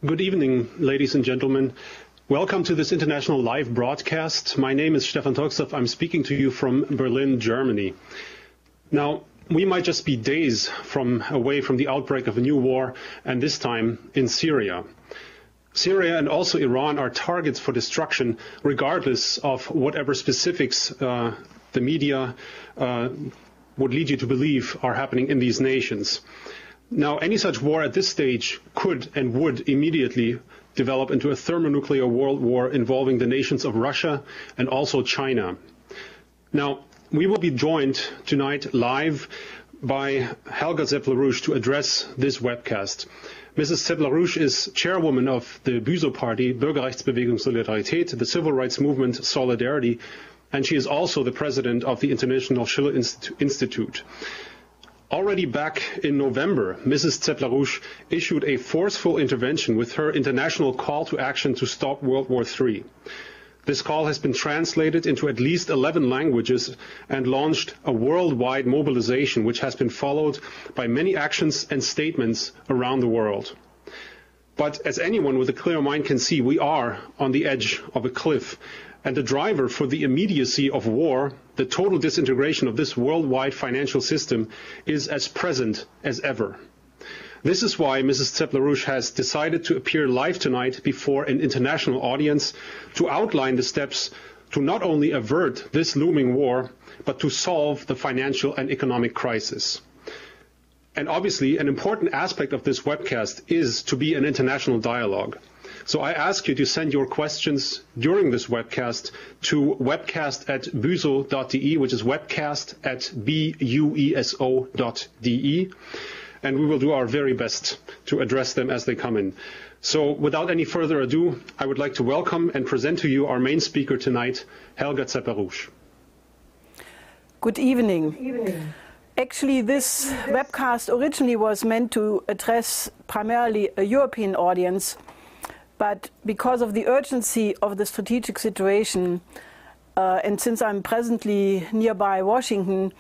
Good evening, ladies and gentlemen. Welcome to this international live broadcast. My name is Stefan Toxtov. I'm speaking to you from Berlin, Germany. Now, we might just be days away from the outbreak of a new war, and this time in Syria. Syria and also Iran are targets for destruction, regardless of whatever specifics the media would lead you to believe are happening in these nations. Now, any such war at this stage could and would immediately develop into a thermonuclear world war involving the nations of Russia and also China. Now, we will be joined tonight live by Helga Zepp-LaRouche to address this webcast. Mrs. Zepp-LaRouche is chairwoman of the BÜSO party, Bürgerrechtsbewegung Solidarität, the civil rights movement Solidarity, and she is also the president of the International Schiller Institute. Already back in November, Mrs. Zepp-LaRouche issued a forceful intervention with her international call to action to stop World War III. This call has been translated into at least 11 languages and launched a worldwide mobilization, which has been followed by many actions and statements around the world. But as anyone with a clear mind can see, we are on the edge of a cliff. And the driver for the immediacy of war, the total disintegration of this worldwide financial system, is as present as ever. This is why Mrs. Zepp-LaRouche has decided to appear live tonight before an international audience to outline the steps to not only avert this looming war, but to solve the financial and economic crisis. And obviously, an important aspect of this webcast is to be an international dialogue. So I ask you to send your questions during this webcast to webcast@buso.de, which is webcast@bueso.de. And we will do our very best to address them as they come in. So without any further ado, I would like to welcome and present to you our main speaker tonight, Helga Zepp-LaRouche. Good evening. Actually, this webcast originally was meant to address primarily a European audience, but because of the urgency of the strategic situation, and since I'm presently nearby Washington,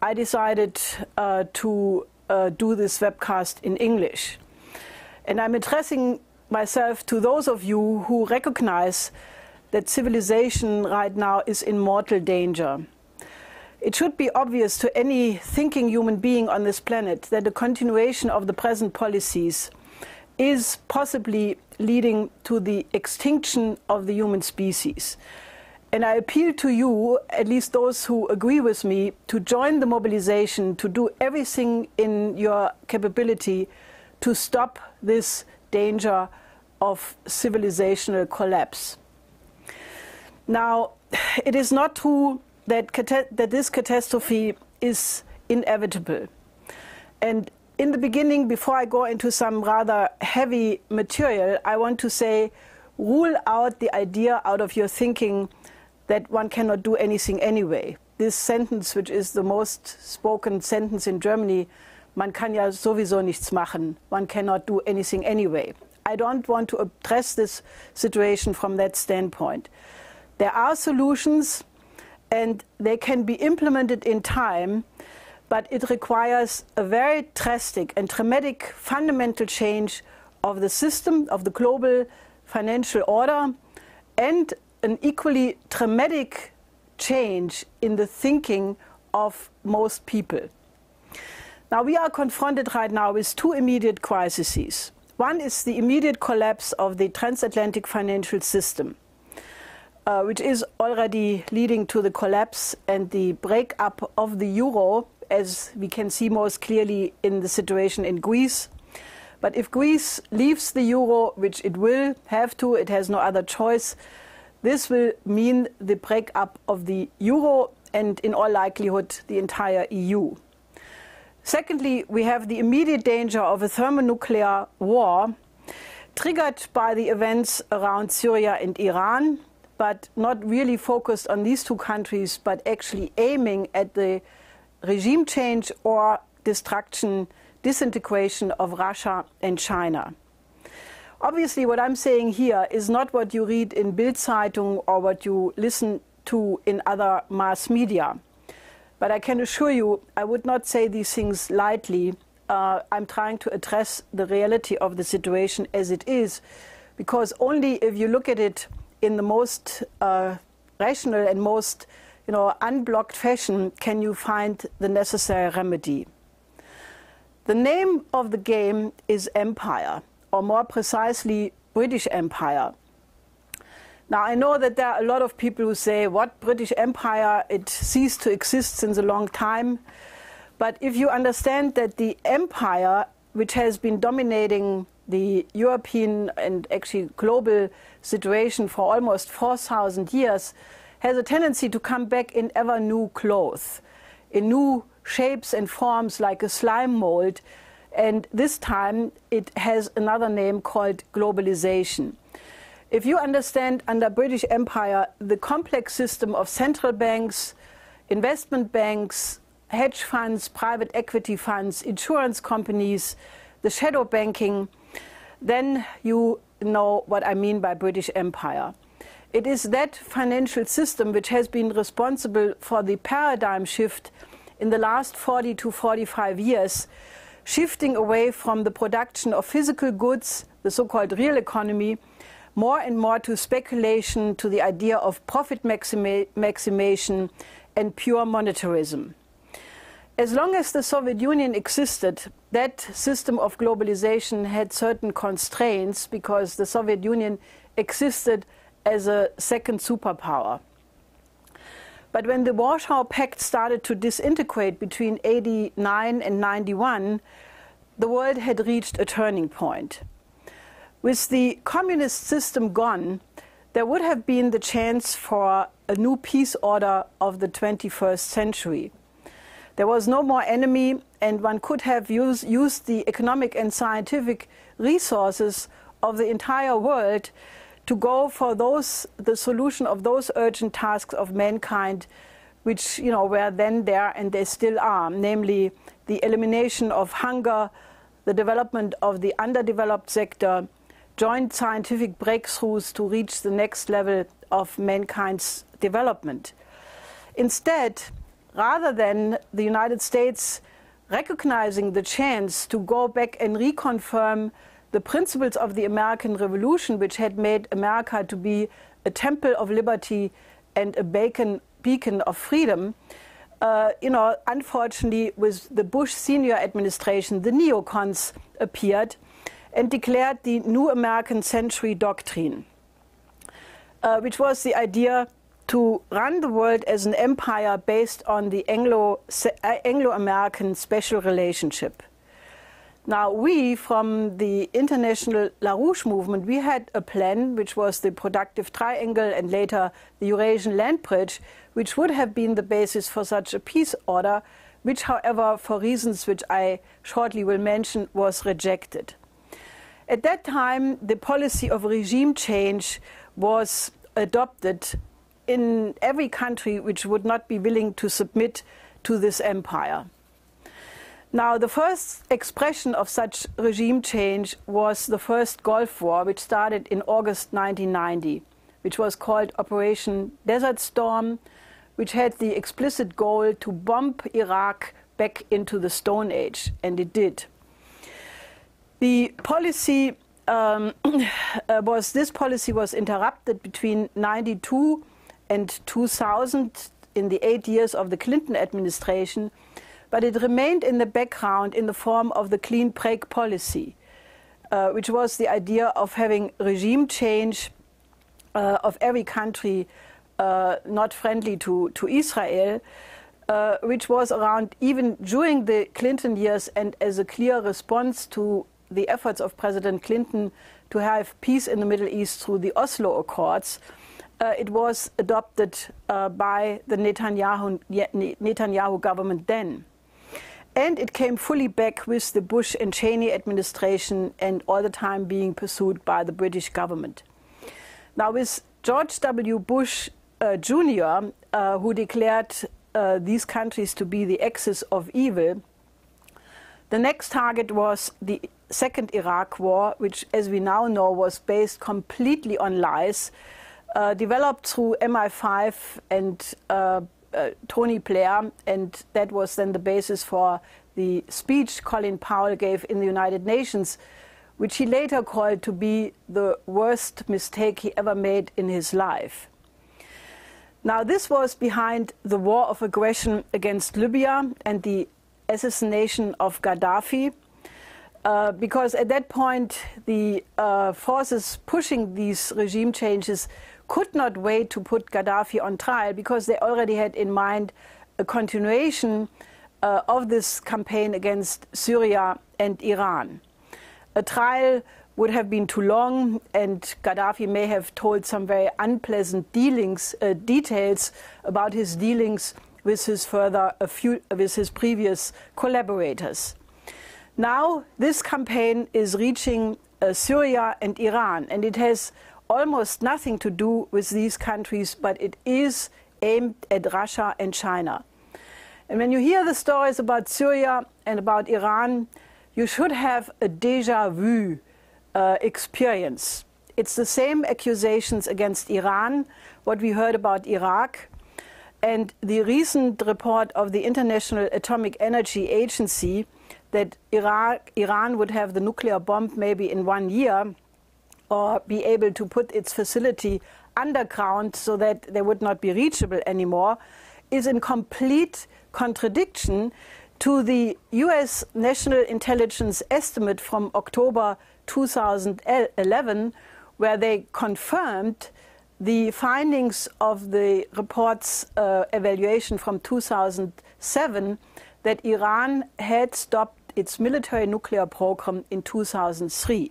I decided to do this webcast in English. And I'm addressing myself to those of you who recognize that civilization right now is in mortal danger. It should be obvious to any thinking human being on this planet that the continuation of the present policies is possibly leading to the extinction of the human species. And I appeal to you, at least those who agree with me, to join the mobilization, to do everything in your capability to stop this danger of civilizational collapse. Now, it is not true that this catastrophe is inevitable. And in the beginning, before I go into some rather heavy material, I want to say, rule out the idea out of your thinking that one cannot do anything anyway. This sentence, which is the most spoken sentence in Germany, man kann ja sowieso nichts machen, one cannot do anything anyway. I don't want to address this situation from that standpoint. There are solutions, and they can be implemented in time, but it requires a very drastic and dramatic fundamental change of the system, of the global financial order, and an equally dramatic change in the thinking of most people. Now, we are confronted right now with two immediate crises. One is the immediate collapse of the transatlantic financial system, which is already leading to the collapse and the breakup of the euro, as we can see most clearly in the situation in Greece. But if Greece leaves the euro, which it will have to, it has no other choice, this will mean the breakup of the euro and, in all likelihood, the entire EU. Secondly, we have the immediate danger of a thermonuclear war triggered by the events around Syria and Iran, but not really focused on these two countries, but actually aiming at the regime change or destruction, disintegration of Russia and China. Obviously, what I'm saying here is not what you read in Bild-Zeitung or what you listen to in other mass media. But I can assure you, I would not say these things lightly. I'm trying to address the reality of the situation as it is, because only if you look at it in the most rational and most unblocked fashion can you find the necessary remedy. The name of the game is empire, or more precisely, British Empire. Now, I know that there are a lot of people who say, what, British Empire? It ceased to exist since a long time. But if you understand that the empire, which has been dominating the European and actually global situation for almost 4,000 years, has a tendency to come back in ever new clothes, in new shapes and forms like a slime mold, and this time it has another name called globalization. If you understand under British Empire the complex system of central banks, investment banks, hedge funds, private equity funds, insurance companies, the shadow banking, then you know what I mean by British Empire. It is that financial system which has been responsible for the paradigm shift in the last 40 to 45 years, shifting away from the production of physical goods, the so-called real economy, more and more to speculation, to the idea of profit maximization and pure monetarism. As long as the Soviet Union existed, that system of globalization had certain constraints because the Soviet Union existed as a second superpower. But when the Warsaw Pact started to disintegrate between 89 and 91, the world had reached a turning point. With the communist system gone, there would have been the chance for a new peace order of the 21st century. There was no more enemy, and one could have used the economic and scientific resources of the entire world to go for the solution of those urgent tasks of mankind, which were then there and they still are, namely the elimination of hunger, the development of the underdeveloped sector, joint scientific breakthroughs to reach the next level of mankind's development. Instead, rather than the United States recognizing the chance to go back and reconfirm the principles of the American Revolution, which had made America to be a temple of liberty and a beacon of freedom, unfortunately, with the Bush senior administration, the neocons appeared and declared the New American Century Doctrine, which was the idea to run the world as an empire based on the Anglo-American special relationship. Now, we, from the international LaRouche movement, we had a plan, which was the productive triangle and later the Eurasian land bridge, which would have been the basis for such a peace order, which, however, for reasons which I shortly will mention, was rejected. At that time, the policy of regime change was adopted in every country which would not be willing to submit to this empire. Now, the first expression of such regime change was the first Gulf War, which started in August 1990, which was called Operation Desert Storm, which had the explicit goal to bomb Iraq back into the Stone Age, and it did. The policy this policy was interrupted between 1992 and 2000 in the 8 years of the Clinton administration, but it remained in the background in the form of the clean break policy, which was the idea of having regime change of every country not friendly to Israel, which was around even during the Clinton years, and as a clear response to the efforts of President Clinton to have peace in the Middle East through the Oslo Accords. It was adopted by the Netanyahu government then. And it came fully back with the Bush and Cheney administration, and all the time being pursued by the British government. Now, with George W. Bush Jr., who declared these countries to be the axis of evil, the next target was the Second Iraq War, which, as we now know, was based completely on lies, developed through MI5 and Tony Blair, and that was then the basis for the speech Colin Powell gave in the United Nations, which he later called to be the worst mistake he ever made in his life. Now, this was behind the war of aggression against Libya and the assassination of Gaddafi, because at that point the forces pushing these regime changes could not wait to put Gaddafi on trial, because they already had in mind a continuation of this campaign against Syria and Iran. A trial would have been too long, and Gaddafi may have told some very unpleasant details about his dealings with his previous collaborators. Now this campaign is reaching Syria and Iran, and it has almost nothing to do with these countries, but it is aimed at Russia and China. And when you hear the stories about Syria and about Iran, you should have a déjà vu experience. It's the same accusations against Iran, what we heard about Iraq, and the recent report of the International Atomic Energy Agency that Iran would have the nuclear bomb maybe in 1 year, or be able to put its facility underground so that they would not be reachable anymore, is in complete contradiction to the US National Intelligence estimate from October 2011, where they confirmed the findings of the report's evaluation from 2007, that Iran had stopped its military nuclear program in 2003.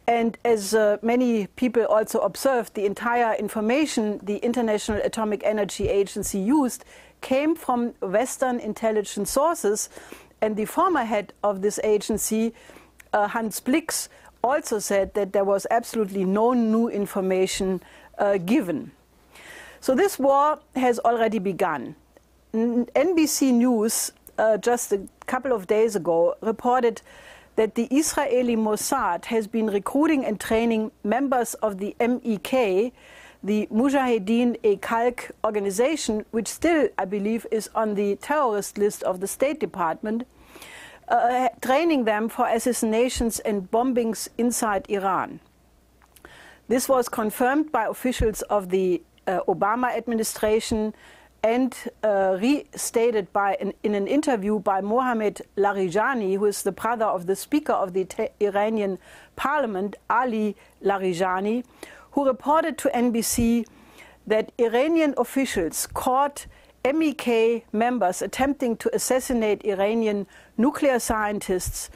And as many people also observed, the entire information the International Atomic Energy Agency used came from Western intelligence sources, and the former head of this agency, Hans Blix, also said that there was absolutely no new information given. So this war has already begun. NBC News just a couple of days ago reported that the Israeli Mossad has been recruiting and training members of the MEK, the Mujahedin-e-Khalq organization, which still, I believe, is on the terrorist list of the State Department, training them for assassinations and bombings inside Iran. This was confirmed by officials of the Obama administration and restated in an interview by Mohammad Larijani, who is the brother of the Speaker of the Iranian Parliament, Ali Larijani, who reported to NBC that Iranian officials caught MEK members attempting to assassinate Iranian nuclear scientists,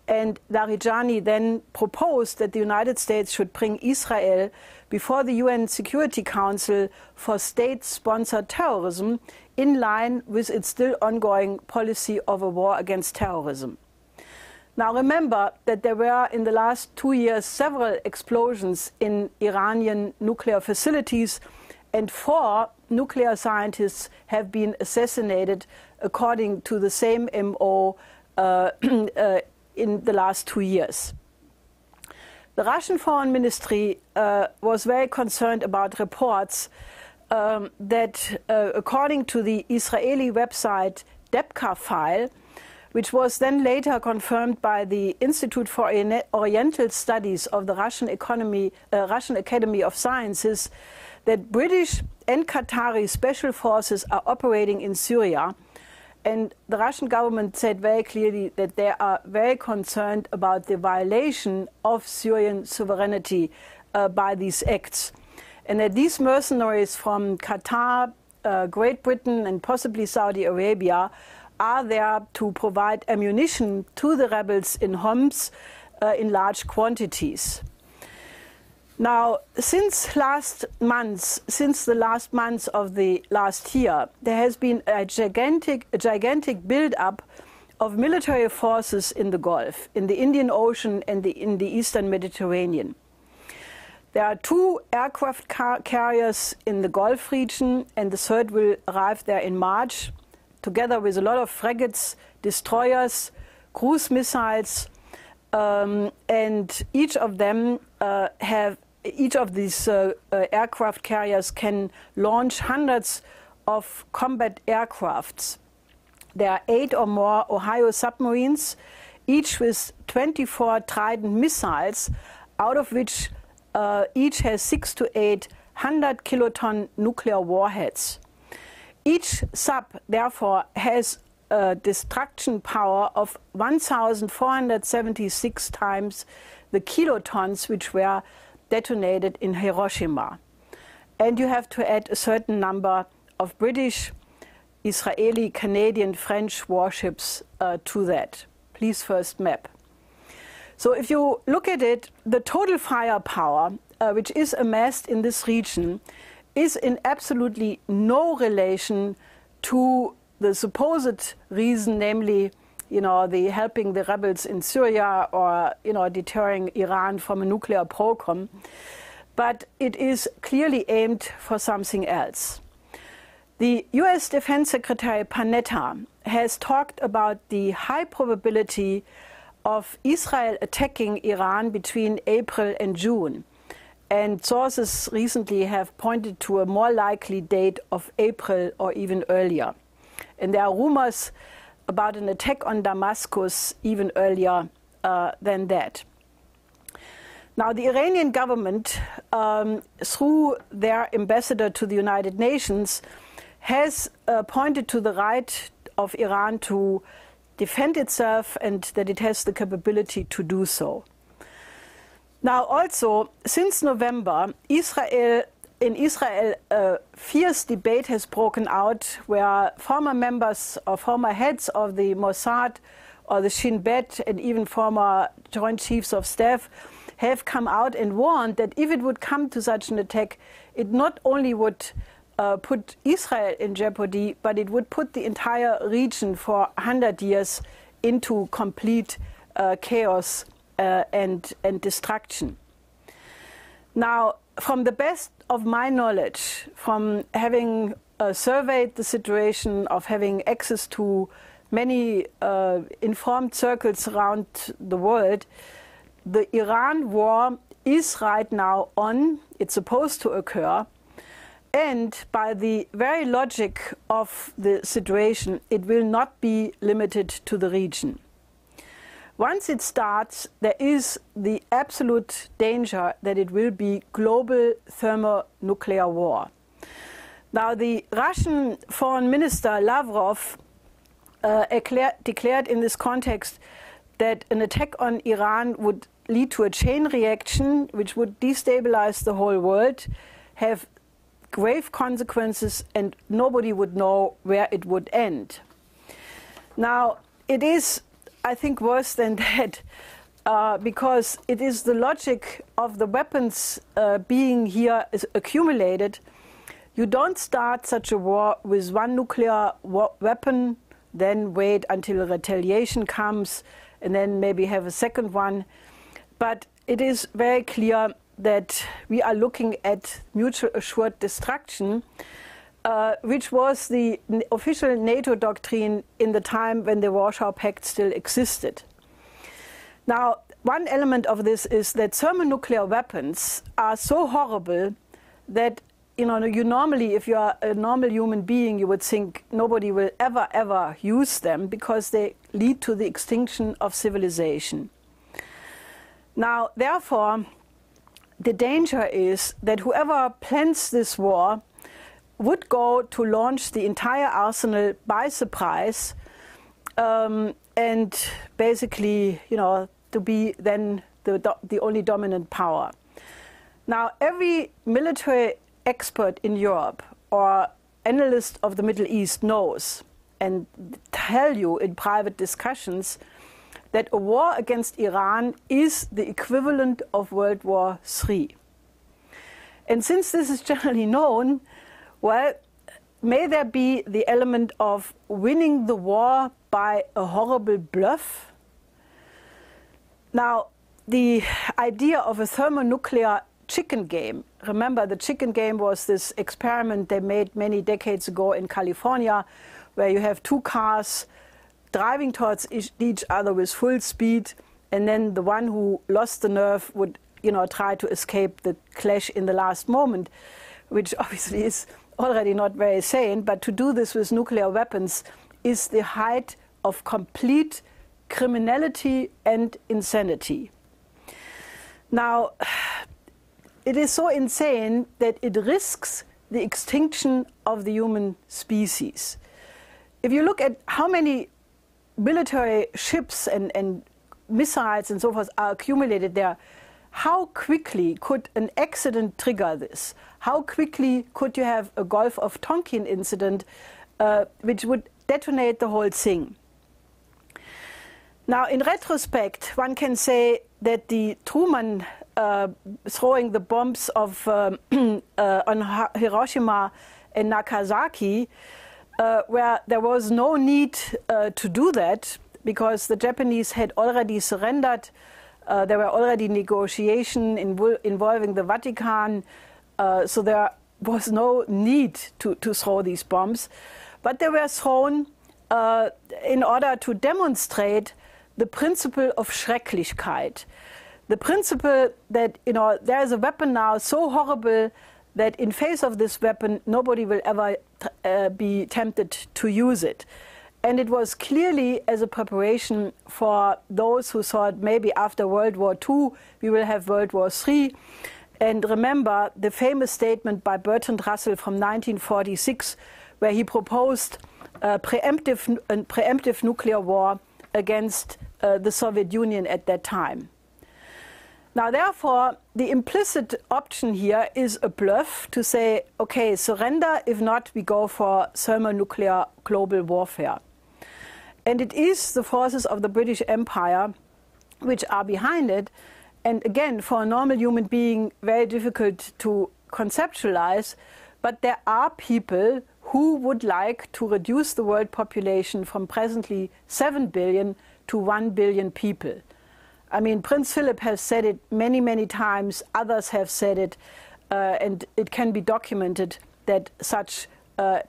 and Larijani then proposed that the United States should bring Israel before the UN Security Council for state-sponsored terrorism, in line with its still ongoing policy of a war against terrorism. Now remember that there were in the last 2 years several explosions in Iranian nuclear facilities, and 4 nuclear scientists have been assassinated according to the same MO in the last 2 years. The Russian Foreign Ministry was very concerned about reports that, according to the Israeli website Debka File, which was then later confirmed by the Institute for Oriental Studies of the Russian Academy of Sciences, that British and Qatari special forces are operating in Syria. And the Russian government said very clearly that they are very concerned about the violation of Syrian sovereignty by these acts. And that these mercenaries from Qatar, Great Britain, and possibly Saudi Arabia are there to provide ammunition to the rebels in Homs in large quantities. Now, since the last months of the last year, there has been a gigantic build-up of military forces in the Gulf, in the Indian Ocean, and in the Eastern Mediterranean. There are 2 aircraft carriers in the Gulf region, and the 3rd will arrive there in March, together with a lot of frigates, destroyers, cruise missiles, and each of them each of these aircraft carriers can launch hundreds of combat aircrafts. there are 8 or more Ohio submarines, each with 24 Trident missiles, out of which each has 6 to 8 100-kiloton nuclear warheads. Each sub, therefore, has a destruction power of 1,476 times the kilotons which were detonated in Hiroshima. And you have to add a certain number of British, Israeli, Canadian, French warships to that. Please first map. So if you look at it, the total firepower which is amassed in this region is in absolutely no relation to the supposed reason, namely, the helping the rebels in Syria or, deterring Iran from a nuclear program. But it is clearly aimed for something else. The US Defense Secretary Panetta has talked about the high probability of Israel attacking Iran between April and June. And sources recently have pointed to a more likely date of April or even earlier. And there are rumors about an attack on Damascus even earlier than that. Now, the Iranian government, through their ambassador to the United Nations, has pointed to the right of Iran to defend itself and that it has the capability to do so. Now, also, since November, in Israel, a fierce debate has broken out where former members or former heads of the Mossad or the Shin Bet and even former Joint Chiefs of Staff have come out and warned that if it would come to such an attack, it not only would put Israel in jeopardy, but it would put the entire region for 100 years into complete chaos and destruction. Now, from the best of my knowledge, from having surveyed the situation, of having access to many informed circles around the world, the Iran war is right now on. It's supposed to occur. And by the very logic of the situation, it will not be limited to the region. Once it starts, there is the absolute danger that it will be global thermonuclear war. Now, the Russian Foreign Minister Lavrov declared in this context that an attack on Iran would lead to a chain reaction which would destabilize the whole world, have grave consequences, and nobody would know where it would end. Now, it is, I think, worse than that, because it is the logic of the weapons being here accumulated. You don't start such a war with one nuclear weapon, then wait until retaliation comes, and then maybe have a second one. But it is very clear that we are looking at mutual assured destruction, which was the official NATO doctrine in the time when the Warsaw Pact still existed. Now, one element of this is that thermonuclear weapons are so horrible that you normally, if you are a normal human being, you would think nobody will ever use them because they lead to the extinction of civilization. Now, therefore, the danger is that whoever plans this war would go to launch the entire arsenal by surprise and basically, to be then the only dominant power. Now, every military expert in Europe or analyst of the Middle East knows and tell you in private discussions that a war against Iran is the equivalent of World War III. And since this is generally known, well, may there be the element of winning the war by a horrible bluff? Now, the idea of a thermonuclear chicken game, remember the chicken game was this experiment they made many decades ago in California, where you have two cars driving towards each other with full speed, and then the one who lost the nerve would, try to escape the clash in the last moment, which obviously is already not very sane. But to do this with nuclear weapons is the height of complete criminality and insanity. Now, it is so insane that it risks the extinction of the human species. If you look at how many military ships and missiles and so forth are accumulated there, how quickly could an accident trigger this? How quickly could you have a Gulf of Tonkin incident which would detonate the whole thing? Now, in retrospect, one can say that the Truman throwing the bombs on Hiroshima and Nagasaki, where there was no need to do that because the Japanese had already surrendered. There were already negotiations involving the Vatican, so there was no need to throw these bombs. But they were thrown in order to demonstrate the principle of Schrecklichkeit. The principle that, there is a weapon now so horrible that in face of this weapon, nobody will ever be tempted to use it. And it was clearly as a preparation for those who thought maybe after World War II, we will have World War III. And remember the famous statement by Bertrand Russell from 1946, where he proposed preemptive nuclear war against the Soviet Union at that time. Now, therefore, the implicit option here is a bluff to say, okay, surrender. If not, we go for thermonuclear global warfare. And it is the forces of the British Empire which are behind it. And again, for a normal human being, very difficult to conceptualize. But there are people who would like to reduce the world population from presently 7 billion to 1 billion people. I mean, Prince Philip has said it many, many times. Others have said it. And it can be documented that such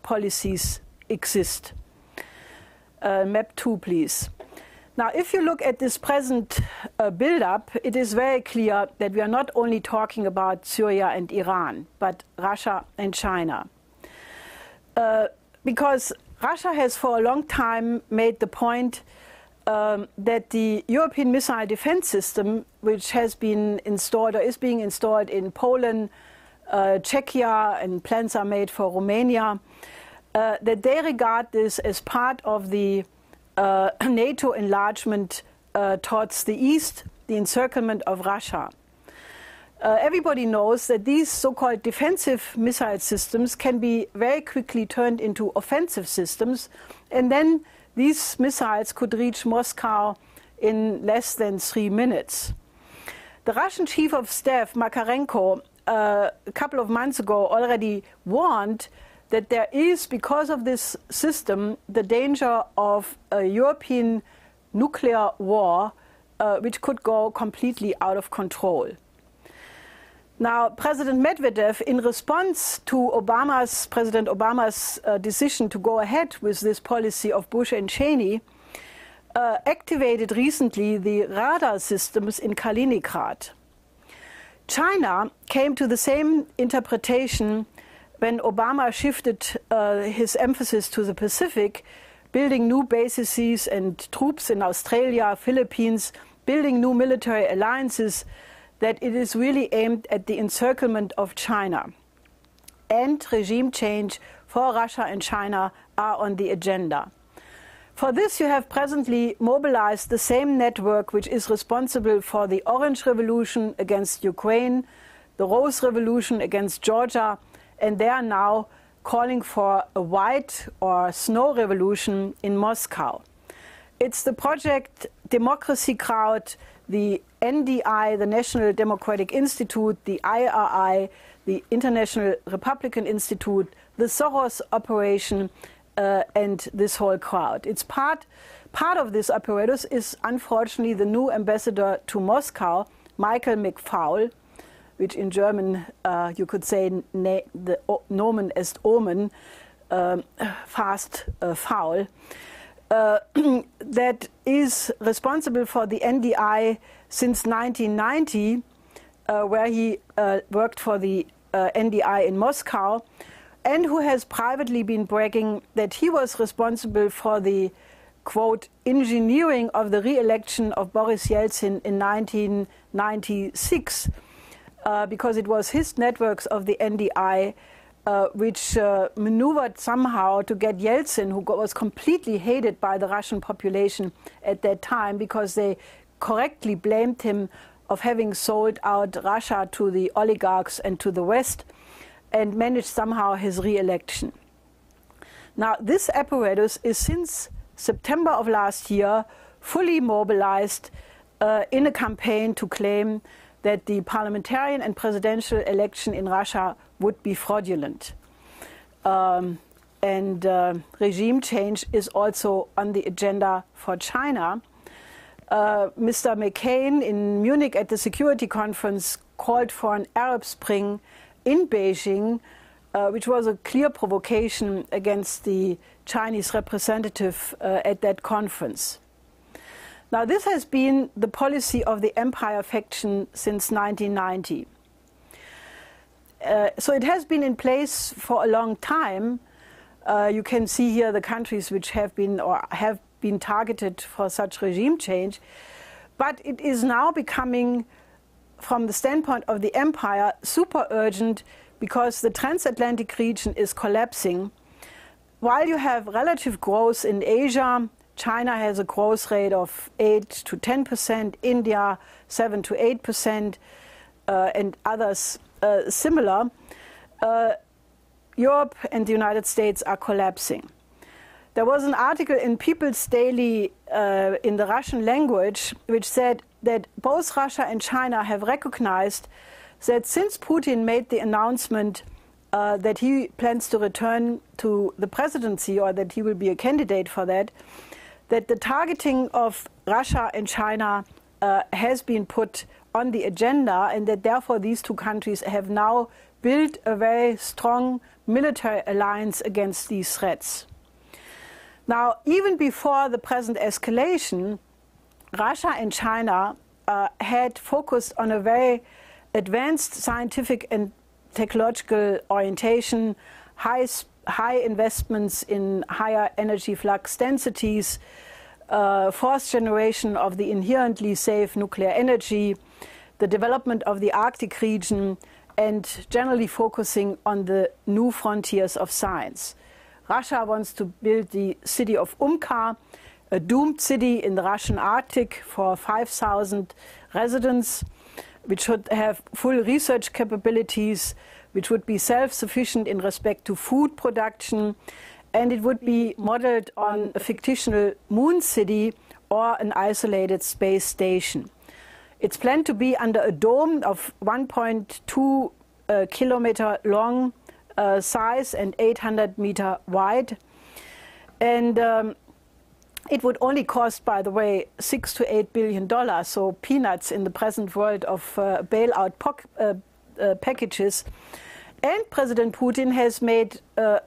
policies exist. Map 2, please. Now, if you look at this present build-up, it is very clear that we are not only talking about Syria and Iran, but Russia and China. Because Russia has for a long time made the point that the European missile defense system, which has been installed or is being installed in Poland, Czechia, and plans are made for Romania, that they regard this as part of the NATO enlargement towards the east, the encirclement of Russia. Everybody knows that these so-called defensive missile systems can be very quickly turned into offensive systems, and then these missiles could reach Moscow in less than 3 minutes. The Russian Chief of Staff, Makarenko, a couple of months ago already warned that there is, because of this system, the danger of a European nuclear war, which could go completely out of control. Now, President Medvedev, in response to President Obama's decision to go ahead with this policy of Bush and Cheney, activated recently the radar systems in Kaliningrad. China came to the same interpretation when Obama shifted his emphasis to the Pacific, building new bases and troops in Australia, Philippines, building new military alliances, that it is really aimed at the encirclement of China. And regime change for Russia and China are on the agenda. For this, you have presently mobilized the same network which is responsible for the Orange Revolution against Ukraine, the Rose Revolution against Georgia, and they are now calling for a white or snow revolution in Moscow. It's the Project Democracy Crowd, the NDI, the National Democratic Institute, the IRI, the International Republican Institute, the Soros Operation, and this whole crowd. It's part of this apparatus is unfortunately the new ambassador to Moscow, Michael McFaul, which in German you could say the Nomen est Omen, fast foul, that is responsible for the NDI since 1990, where he worked for the NDI in Moscow. and who has privately been bragging that he was responsible for the, quote, engineering of the re-election of Boris Yeltsin in 1996, because it was his networks of the NDI which maneuvered somehow to get Yeltsin, who was completely hated by the Russian population at that time, because they correctly blamed him of having sold out Russia to the oligarchs and to the West, and managed somehow his re-election. Now, this apparatus is since September of last year fully mobilized in a campaign to claim that the parliamentarian and presidential election in Russia would be fraudulent. Regime change is also on the agenda for China. Mr. McCain in Munich at the Security Conference called for an Arab Spring in Beijing, which was a clear provocation against the Chinese representative at that conference. Now, this has been the policy of the empire faction since 1990. So it has been in place for a long time. You can see here the countries which have been targeted for such regime change. But it is now becoming, from the standpoint of the empire, super urgent, because the transatlantic region is collapsing. While you have relative growth in Asia, China has a growth rate of 8 to 10%, India 7 to 8%, and others similar. Europe and the United States are collapsing. There was an article in People's Daily in the Russian language which said that both Russia and China have recognized that since Putin made the announcement that he plans to return to the presidency, or that he will be a candidate for that, that the targeting of Russia and China has been put on the agenda, and that therefore these two countries have now built a very strong military alliance against these threats. Now, even before the present escalation, Russia and China had focused on a very advanced scientific and technological orientation, high investments in higher energy flux densities, fourth generation of the inherently safe nuclear energy, the development of the Arctic region, and generally focusing on the new frontiers of science. Russia wants to build the city of Umka, a doomed city in the Russian Arctic for 5,000 residents, which should have full research capabilities, which would be self-sufficient in respect to food production, and it would be modeled on a fictional moon city or an isolated space station. It's planned to be under a dome of 1.2 kilometer long size and 800 meter wide. And it would only cost, by the way, $6 to $8 billion, so peanuts in the present world of bailout packages. And President Putin has made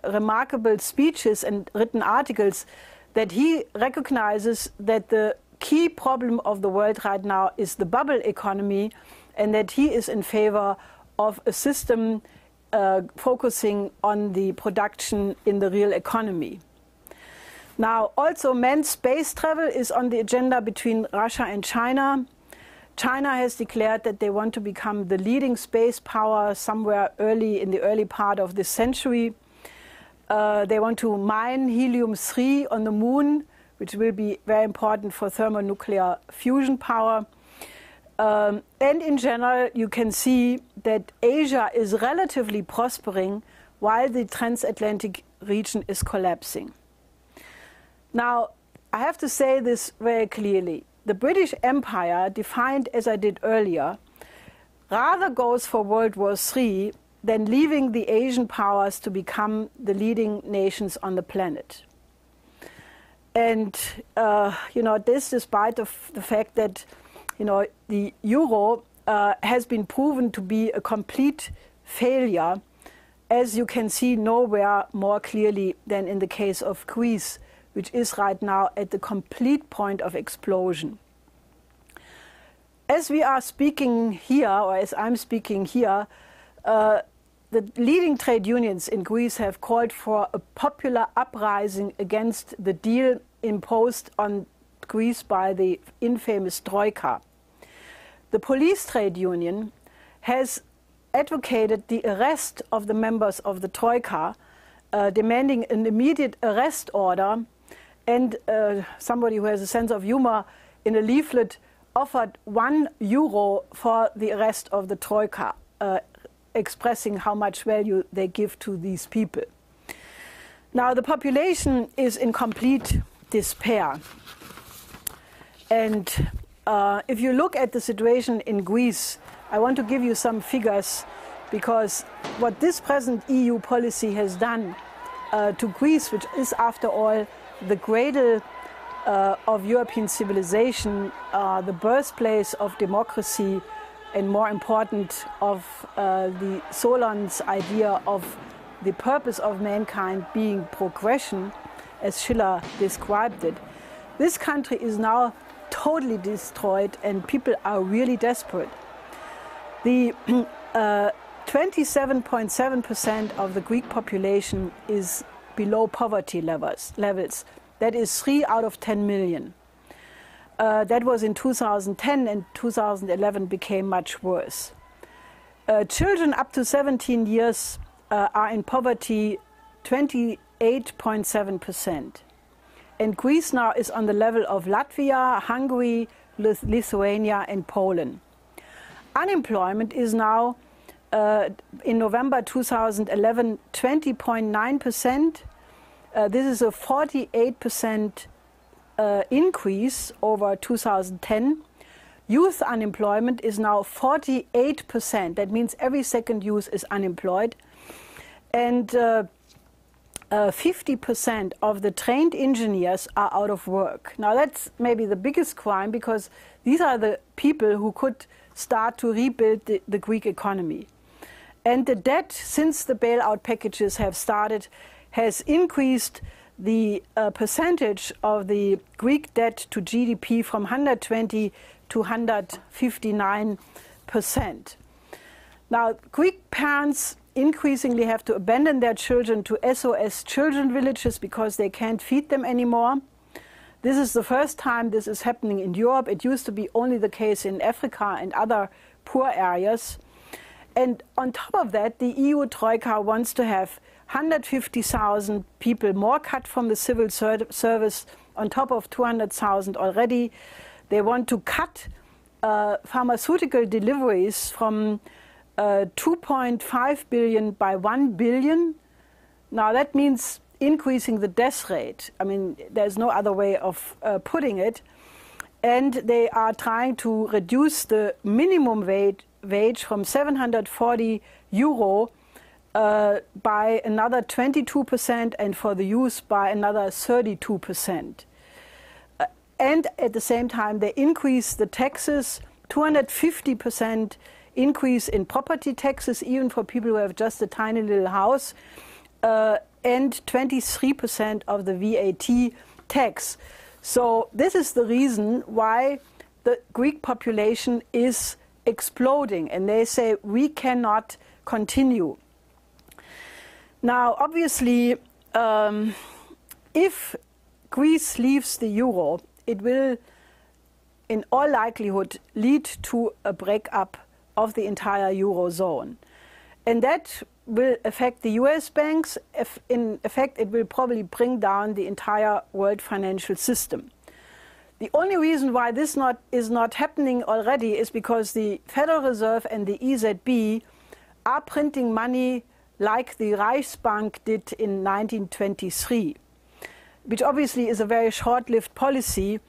remarkable speeches and written articles that he recognizes that the key problem of the world right now is the bubble economy, and that he is in favor of a system focusing on the production in the real economy. Now, also manned space travel is on the agenda between Russia and China. China has declared that they want to become the leading space power somewhere in the early part of this century. They want to mine helium-3 on the moon, which will be very important for thermonuclear fusion power. And in general, you can see that Asia is relatively prospering while the transatlantic region is collapsing. Now, I have to say this very clearly. The British Empire, defined as I did earlier, rather goes for World War III than leaving the Asian powers to become the leading nations on the planet. And, this despite the fact that, the euro has been proven to be a complete failure, as you can see nowhere more clearly than in the case of Greece, which is right now at the complete point of explosion. As we are speaking here, or as I'm speaking here, the leading trade unions in Greece have called for a popular uprising against the deal imposed on Greece by the infamous Troika. The police trade union has advocated the arrest of the members of the Troika, demanding an immediate arrest order, and somebody who has a sense of humor in a leaflet offered €1 for the arrest of the Troika, expressing how much value they give to these people. Now, the population is in complete despair. And if you look at the situation in Greece, I want to give you some figures, because what this present EU policy has done to Greece, which is, after all, the cradle of European civilization, the birthplace of democracy, and more important, of the Solon's idea of the purpose of mankind being progression, as Schiller described it. This country is now totally destroyed, and people are really desperate. The 27.7% of the Greek population is below poverty levels. That is 3 out of 10 million. That was in 2010, and 2011 became much worse. Children up to 17 years are in poverty, 28.7%. And Greece now is on the level of Latvia, Hungary, Lithuania, and Poland. Unemployment is now, in November 2011, 20.9%. This is a 48% increase over 2010. Youth unemployment is now 48%. That means every second youth is unemployed. And 50% of the trained engineers are out of work. Now, that's maybe the biggest crime, because these are the people who could start to rebuild the Greek economy. And the debt, since the bailout packages have started, has increased the percentage of the Greek debt to GDP from 120 to 159%. Now, Greek parents increasingly have to abandon their children to SOS children villages because they can't feed them anymore. This is the first time this is happening in Europe. It used to be only the case in Africa and other poor areas. And on top of that, the EU Troika wants to have 150,000 people more cut from the civil service on top of 200,000 already. They want to cut pharmaceutical deliveries from 2.5 billion by 1 billion. Now, that means increasing the death rate. I mean, there's no other way of putting it. And they are trying to reduce the minimum wage from 740 euro by another 22%, and for the youth by another 32%. And at the same time, they increase the taxes, 250% increase in property taxes, even for people who have just a tiny little house, and 23% of the VAT tax. So this is the reason why the Greek population is exploding, and they say we cannot continue. Now, obviously, if Greece leaves the euro, it will, in all likelihood, lead to a breakup of the entire eurozone. And that will affect the US banks. In effect, it will probably bring down the entire world financial system. The only reason why this is not happening already is because the Federal Reserve and the EZB are printing money like the Reichsbank did in 1923, which obviously is a very short-lived policy.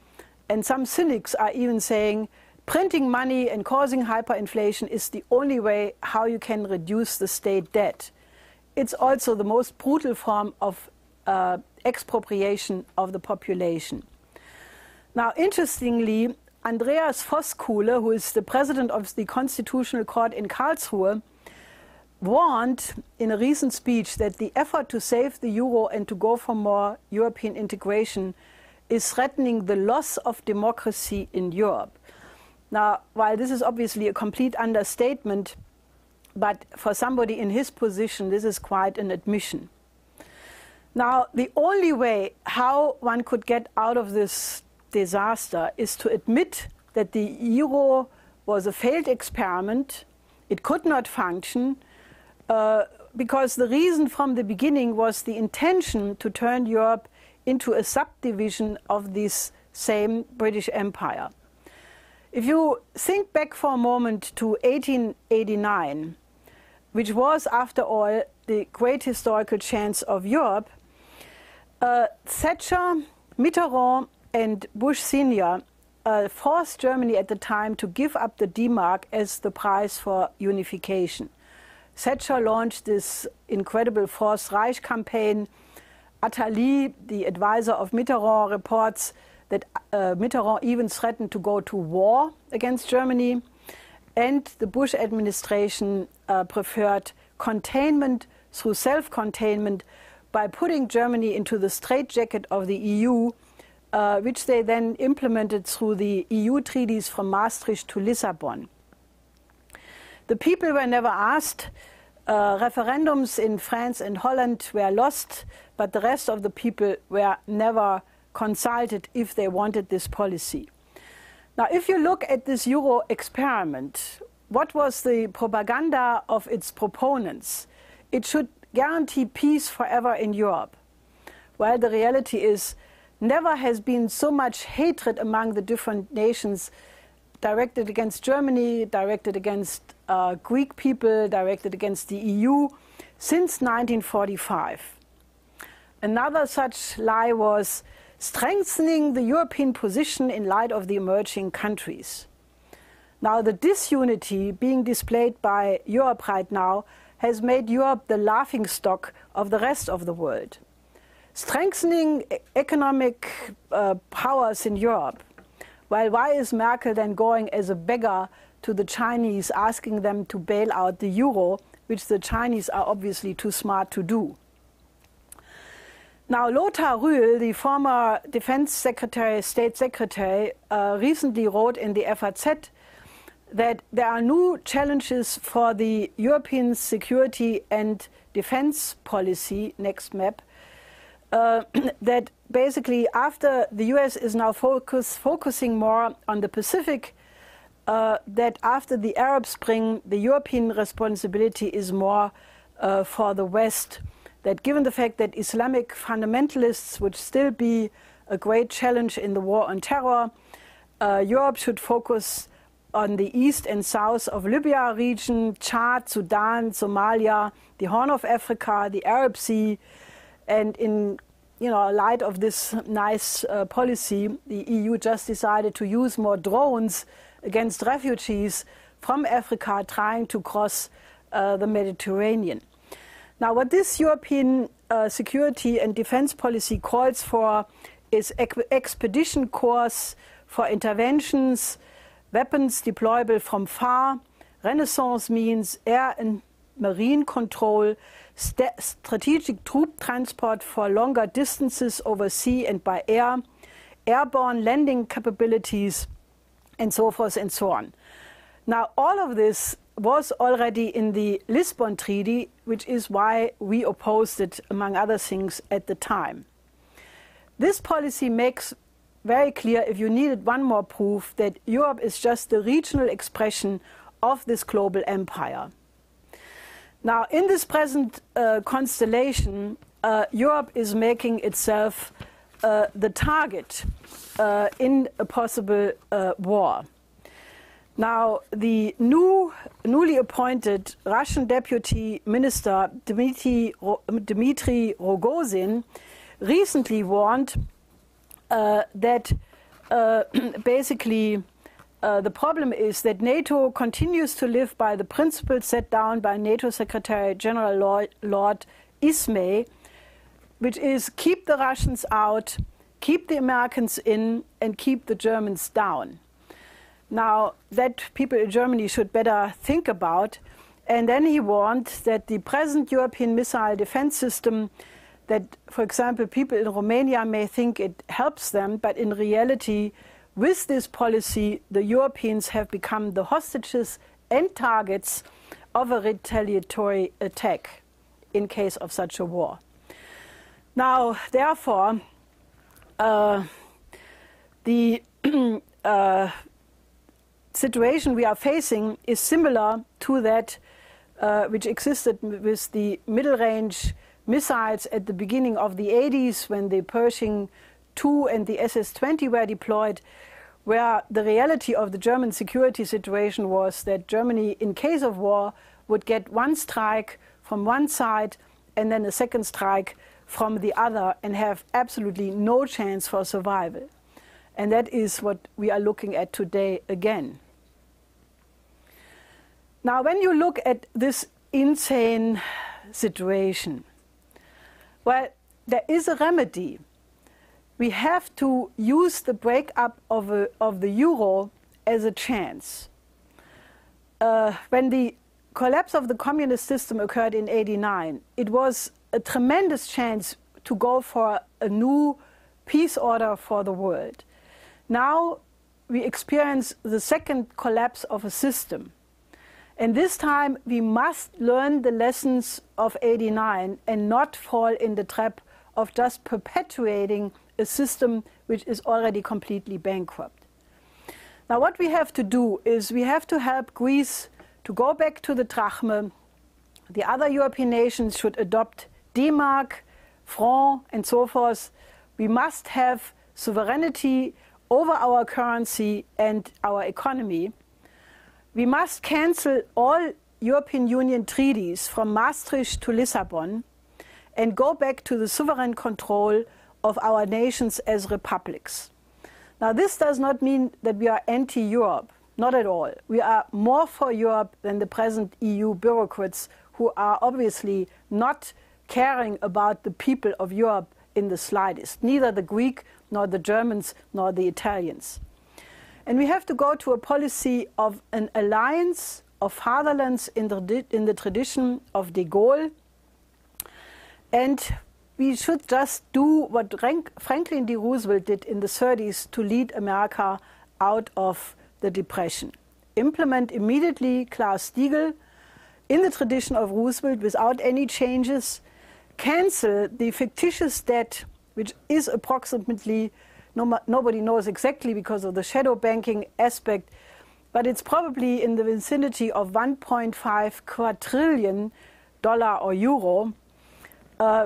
And some cynics are even saying printing money and causing hyperinflation is the only way how you can reduce the state debt. It's also the most brutal form of expropriation of the population. Now, interestingly, Andreas Voskuhle, who is the president of the Constitutional Court in Karlsruhe, warned in a recent speech that the effort to save the euro and to go for more European integration is threatening the loss of democracy in Europe. Now, while this is obviously a complete understatement, but for somebody in his position, this is quite an admission. Now, the only way how one could get out of this disaster is to admit that the euro was a failed experiment. It could not function because the reason from the beginning was the intention to turn Europe into a subdivision of this same British Empire. If you think back for a moment to 1889, which was, after all, the great historical chance of Europe, Thatcher, Mitterrand, and Bush Sr. Forced Germany at the time to give up the D-Mark as the price for unification. Thatcher launched this incredible Fourth Reich campaign. Attali, the advisor of Mitterrand, reports that Mitterrand even threatened to go to war against Germany. And the Bush administration preferred containment through self-containment by putting Germany into the straitjacket of the EU, which they then implemented through the EU treaties from Maastricht to Lisbon. The people were never asked. Referendums in France and Holland were lost, but the rest of the people were never consulted if they wanted this policy. Now, if you look at this Euro experiment, what was the propaganda of its proponents? It should guarantee peace forever in Europe. Well, the reality is never has been so much hatred among the different nations directed against Germany, directed against Greek people, directed against the EU since 1945. Another such lie was strengthening the European position in light of the emerging countries. Now, the disunity being displayed by Europe right now has made Europe the laughingstock of the rest of the world. Strengthening economic powers in Europe. Well, why is Merkel then going as a beggar to the Chinese, asking them to bail out the euro, which the Chinese are obviously too smart to do? Now, Lothar Rühl, the former defense secretary, state secretary, recently wrote in the FAZ that there are new challenges for the European security and defense policy, next map, that basically after the US is now focusing more on the Pacific, that after the Arab Spring, the European responsibility is more for the West. That given the fact that Islamic fundamentalists would still be a great challenge in the war on terror, Europe should focus on the east and south of Libya region, Chad, Sudan, Somalia, the Horn of Africa, the Arab Sea, and in light of this nice policy, the EU just decided to use more drones against refugees from Africa trying to cross the Mediterranean. Now, what this European security and defense policy calls for is expedition corps for interventions, weapons deployable from far, renaissance means air and marine control, strategic troop transport for longer distances over sea and by air, airborne landing capabilities, and so forth and so on. Now, all of this was already in the Lisbon Treaty, which is why we opposed it, among other things, at the time. This policy makes very clear, if you needed one more proof, that Europe is just the regional expression of this global empire. Now, in this present constellation, Europe is making itself the target in a possible war. Now, the newly appointed Russian Deputy Minister Dmitry Rogozin recently warned that basically the problem is that NATO continues to live by the principles set down by NATO Secretary General Lord Ismay, which is keep the Russians out, keep the Americans in, and keep the Germans down. Now, that people in Germany should better think about. And then he warned that the present European missile defense system, that, for example, people in Romania may think it helps them, but in reality, with this policy, the Europeans have become the hostages and targets of a retaliatory attack in case of such a war. Now, therefore, the situation we are facing is similar to that which existed with the middle-range missiles at the beginning of the 80s when the Pershing II and the SS-20 were deployed, where the reality of the German security situation was that Germany, in case of war, would get one strike from one side and then a second strike from the other and have absolutely no chance for survival. And that is what we are looking at today again. Now, when you look at this insane situation, well, there is a remedy. We have to use the breakup of the euro as a chance. When the collapse of the communist system occurred in '89, it was a tremendous chance to go for a new peace order for the world. Now we experience the second collapse of a system. And this time we must learn the lessons of '89 and not fall in the trap of just perpetuating a system which is already completely bankrupt. Now what we have to do is we have to help Greece to go back to the drachma. The other European nations should adopt D-mark, franc, and so forth. We must have sovereignty over our currency and our economy. We must cancel all European Union treaties from Maastricht to Lisbon and go back to the sovereign control of our nations as republics. Now, this does not mean that we are anti-Europe, not at all. We are more for Europe than the present EU bureaucrats who are obviously not caring about the people of Europe in the slightest, neither the Greek, nor the Germans, nor the Italians. And we have to go to a policy of an alliance of fatherlands in the tradition of de Gaulle. And we should just do what Franklin D. Roosevelt did in the 30s to lead America out of the Depression. Implement immediately Glass-Steagall in the tradition of Roosevelt without any changes. Cancel the fictitious debt, which is approximately, nobody knows exactly because of the shadow banking aspect, but it's probably in the vicinity of $1.5 quadrillion or euro,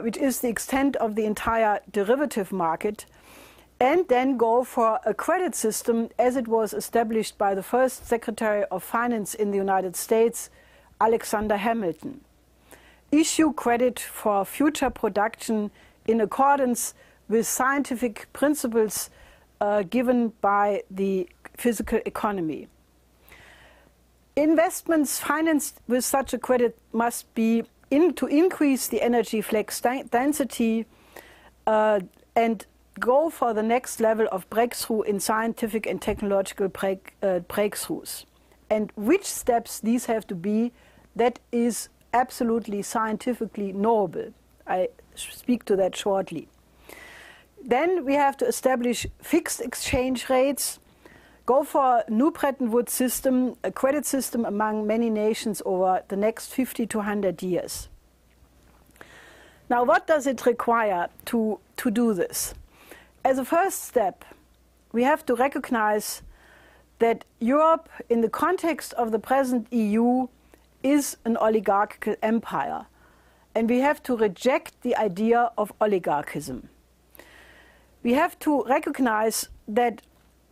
which is the extent of the entire derivative market, and then go for a credit system as it was established by the first Secretary of Finance in the United States, Alexander Hamilton. Issue credit for future production in accordance with scientific principles given by the physical economy. Investments financed with such a credit must be to increase the energy flex density and go for the next level of breakthrough in scientific and technological breakthroughs. And which steps these have to be, that is absolutely scientifically knowable. I speak to that shortly. Then we have to establish fixed exchange rates, go for a new Bretton Woods system, a credit system among many nations over the next 50 to 100 years. Now, what does it require to do this? As a first step, we have to recognize that Europe, in the context of the present EU, is an oligarchical empire. And we have to reject the idea of oligarchism. We have to recognize that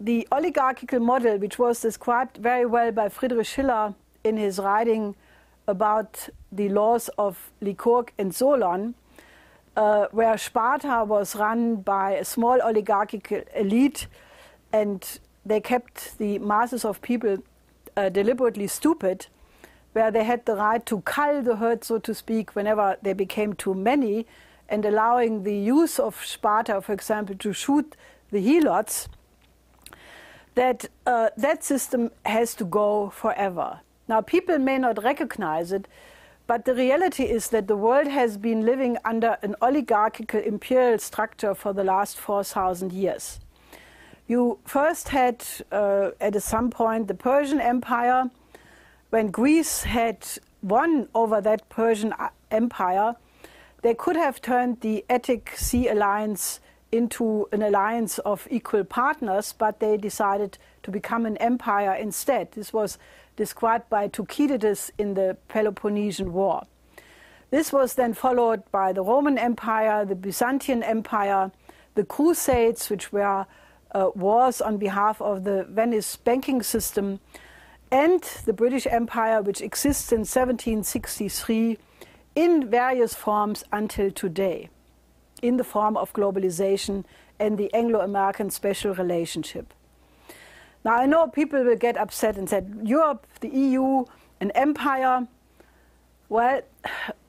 the oligarchical model, which was described very well by Friedrich Schiller in his writing about the laws of Lykurg and Solon, where Sparta was run by a small oligarchical elite and they kept the masses of people deliberately stupid, where they had the right to cull the herd, so to speak, whenever they became too many, and allowing the use of Sparta, for example, to shoot the helots, that system has to go forever. Now, people may not recognize it, but the reality is that the world has been living under an oligarchical imperial structure for the last 4,000 years. You first had, at some point, the Persian Empire, when Greece had won over that Persian empire, they could have turned the Attic Sea Alliance into an alliance of equal partners, but they decided to become an empire instead. This was described by Thucydides in the Peloponnesian War. This was then followed by the Roman Empire, the Byzantine Empire, the Crusades, which were wars on behalf of the Venice banking system, and the British Empire, which exists since 1763 in various forms until today, in the form of globalization and the Anglo-American special relationship. Now, I know people will get upset and say, Europe, the EU, an empire. Well,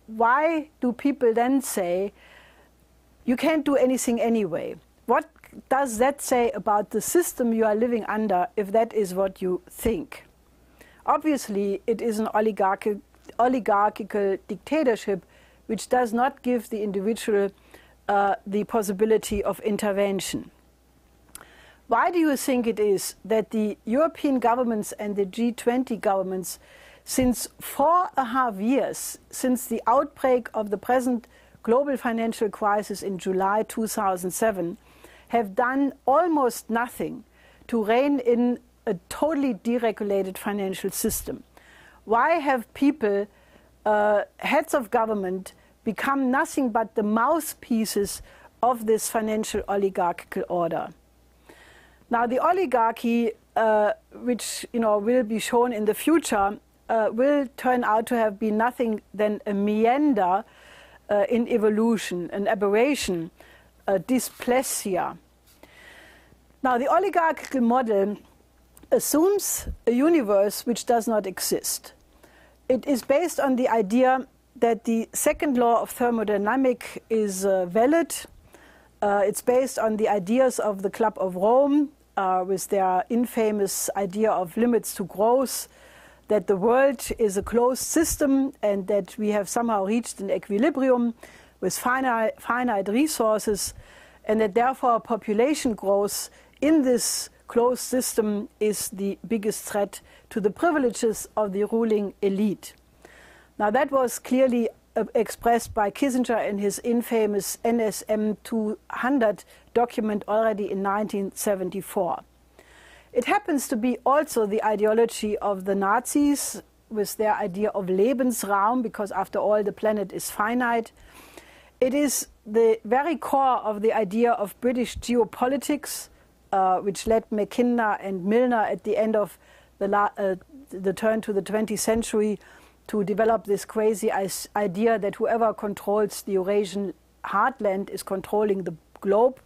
why do people then say, you can't do anything anyway? What does that say about the system you are living under if that is what you think? Obviously, it is an oligarchical dictatorship which does not give the individual the possibility of intervention. Why do you think it is that the European governments and the G20 governments, since 4.5 years, since the outbreak of the present global financial crisis in July 2007, have done almost nothing to rein in a totally deregulated financial system? Why have people, heads of government, become nothing but the mouthpieces of this financial oligarchical order? Now, the oligarchy, which will be shown in the future, will turn out to have been nothing than a meander in evolution, an aberration, a dysplasia. Now, the oligarchical model assumes a universe which does not exist. It is based on the idea that the second law of thermodynamics is valid. It's based on the ideas of the Club of Rome, with their infamous idea of limits to growth, that the world is a closed system and that we have somehow reached an equilibrium with finite resources, and that therefore population growth in this closed system is the biggest threat to the privileges of the ruling elite. Now, that was clearly expressed by Kissinger in his infamous NSM 200 document already in 1974. It happens to be also the ideology of the Nazis with their idea of Lebensraum, because after all the planet is finite. It is the very core of the idea of British geopolitics, which led Mackinder and Milner at the end of the turn to the 20th century to develop this crazy idea that whoever controls the Eurasian heartland is controlling the globe.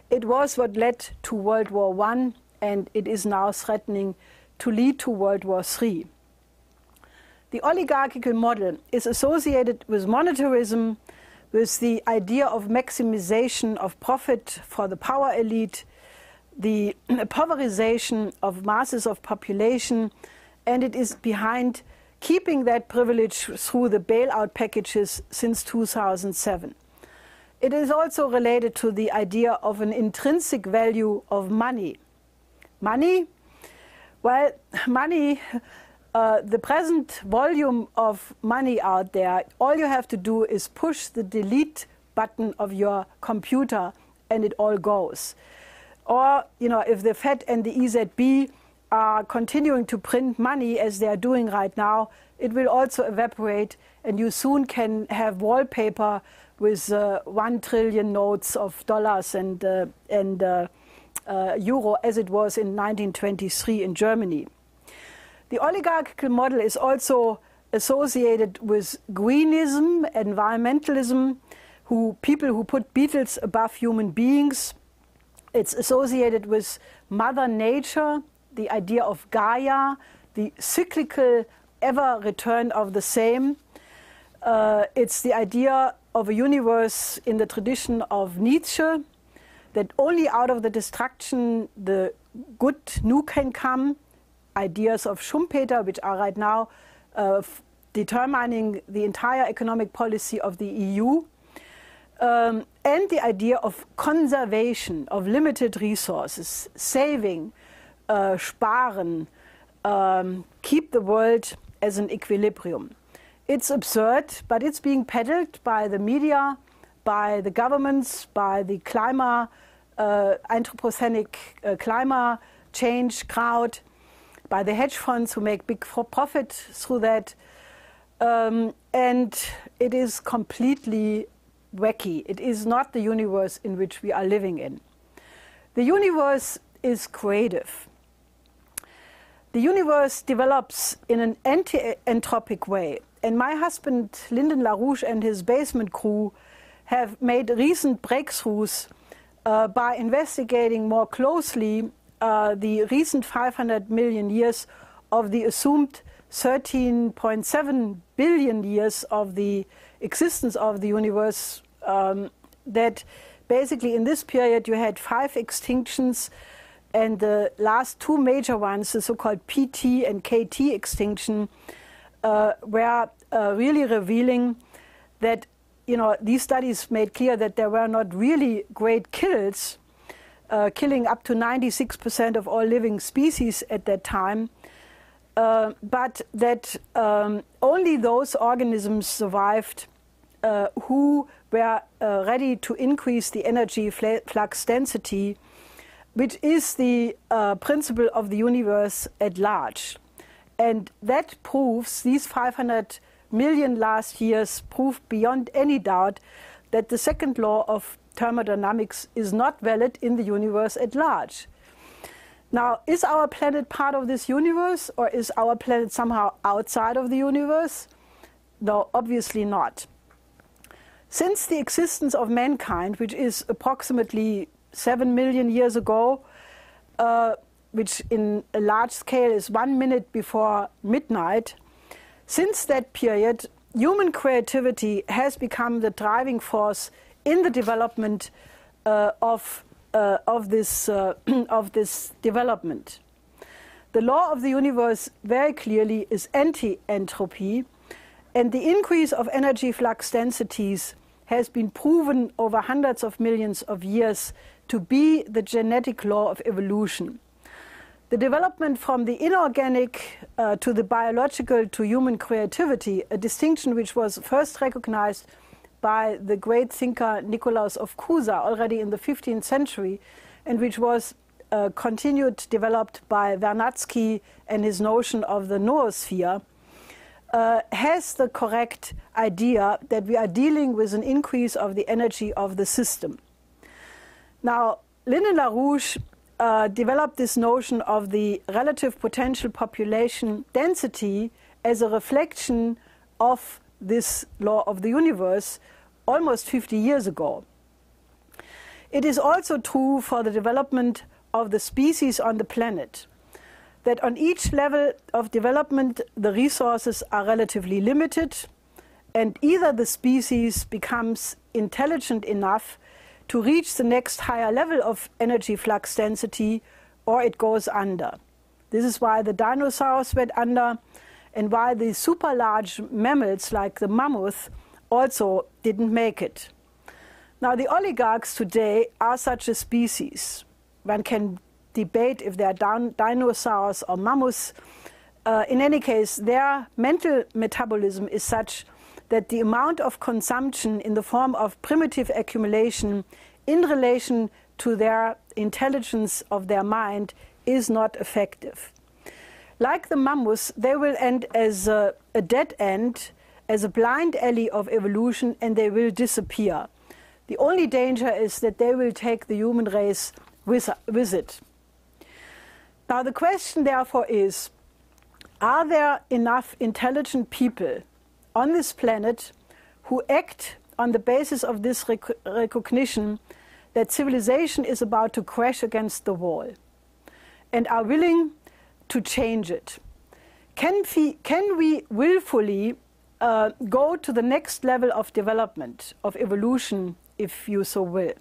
It was what led to World War I, and it is now threatening to lead to World War III. The oligarchical model is associated with monetarism, with the idea of maximization of profit for the power elite, the impoverization of masses of population, and it is behind keeping that privilege through the bailout packages since 2007. It is also related to the idea of an intrinsic value of money. Money? Well, money, the present volume of money out there, all you have to do is push the delete button of your computer and it all goes. Or, if the Fed and the EZB are continuing to print money as they are doing right now, it will also evaporate, and you soon can have wallpaper with 1 trillion notes of dollars and euro, as it was in 1923 in Germany. The oligarchical model is also associated with greenism, environmentalism, people who put beetles above human beings. It's associated with Mother Nature, the idea of Gaia, the cyclical ever return of the same. It's the idea of a universe in the tradition of Nietzsche, that only out of the destruction the good new can come. Ideas of Schumpeter, which are right now determining the entire economic policy of the EU. And the idea of conservation of limited resources, saving, sparen, keep the world as an equilibrium. It's absurd, but it's being peddled by the media, by the governments, by the anthropocenic climate change crowd, by the hedge funds who make big profit through that. And it is completely wacky. It is not the universe in which we are living in. The universe is creative. The universe develops in an anti-entropic way. And my husband, LaRouche, and his basement crew have made recent breakthroughs by investigating more closely the recent 500 million years of the assumed 13.7 billion years of the existence of the universe, that basically in this period you had 5 extinctions, and the last 2 major ones, the so-called PT and KT extinction, were really revealing that, these studies made clear that there were not really great kills, killing up to 96% of all living species at that time, but that only those organisms survived who were ready to increase the energy flux density, which is the principle of the universe at large. And that proves, these 500 million last years prove beyond any doubt that the second law of thermodynamics is not valid in the universe at large. Now, is our planet part of this universe, or is our planet somehow outside of the universe? No, obviously not. Since the existence of mankind, which is approximately 7 million years ago, which in a large scale is 1 minute before midnight, since that period, human creativity has become the driving force in the development of this development. The law of the universe very clearly is anti-entropy, and the increase of energy flux densities has been proven over hundreds of millions of years to be the genetic law of evolution. The development from the inorganic to the biological to human creativity, a distinction which was first recognized by the great thinker Nicolaus of Cusa already in the 15th century, and which was developed by Vernadsky and his notion of the noosphere, has the correct idea that we are dealing with an increase of the energy of the system. Now, LaRouche developed this notion of the relative potential population density as a reflection of this law of the universe almost 50 years ago. It is also true for the development of the species on the planet, that on each level of development the resources are relatively limited, and either the species becomes intelligent enough to reach the next higher level of energy flux density, or it goes under. This is why the dinosaurs went under, and why the super large mammals like the mammoth also didn't make it. Now, the oligarchs today are such a species. One can debate if they are dinosaurs or mammoths. In any case, their mental metabolism is such that the amount of consumption in the form of primitive accumulation in relation to their intelligence of their mind is not effective. Like the mammoths, they will end as a dead end, as a blind alley of evolution, and they will disappear. The only danger is that they will take the human race with it. Now the question therefore is, are there enough intelligent people on this planet who act on the basis of this recognition that civilization is about to crash against the wall, and are willing to change it? Can we willfully go to the next level of development, of evolution, if you so will,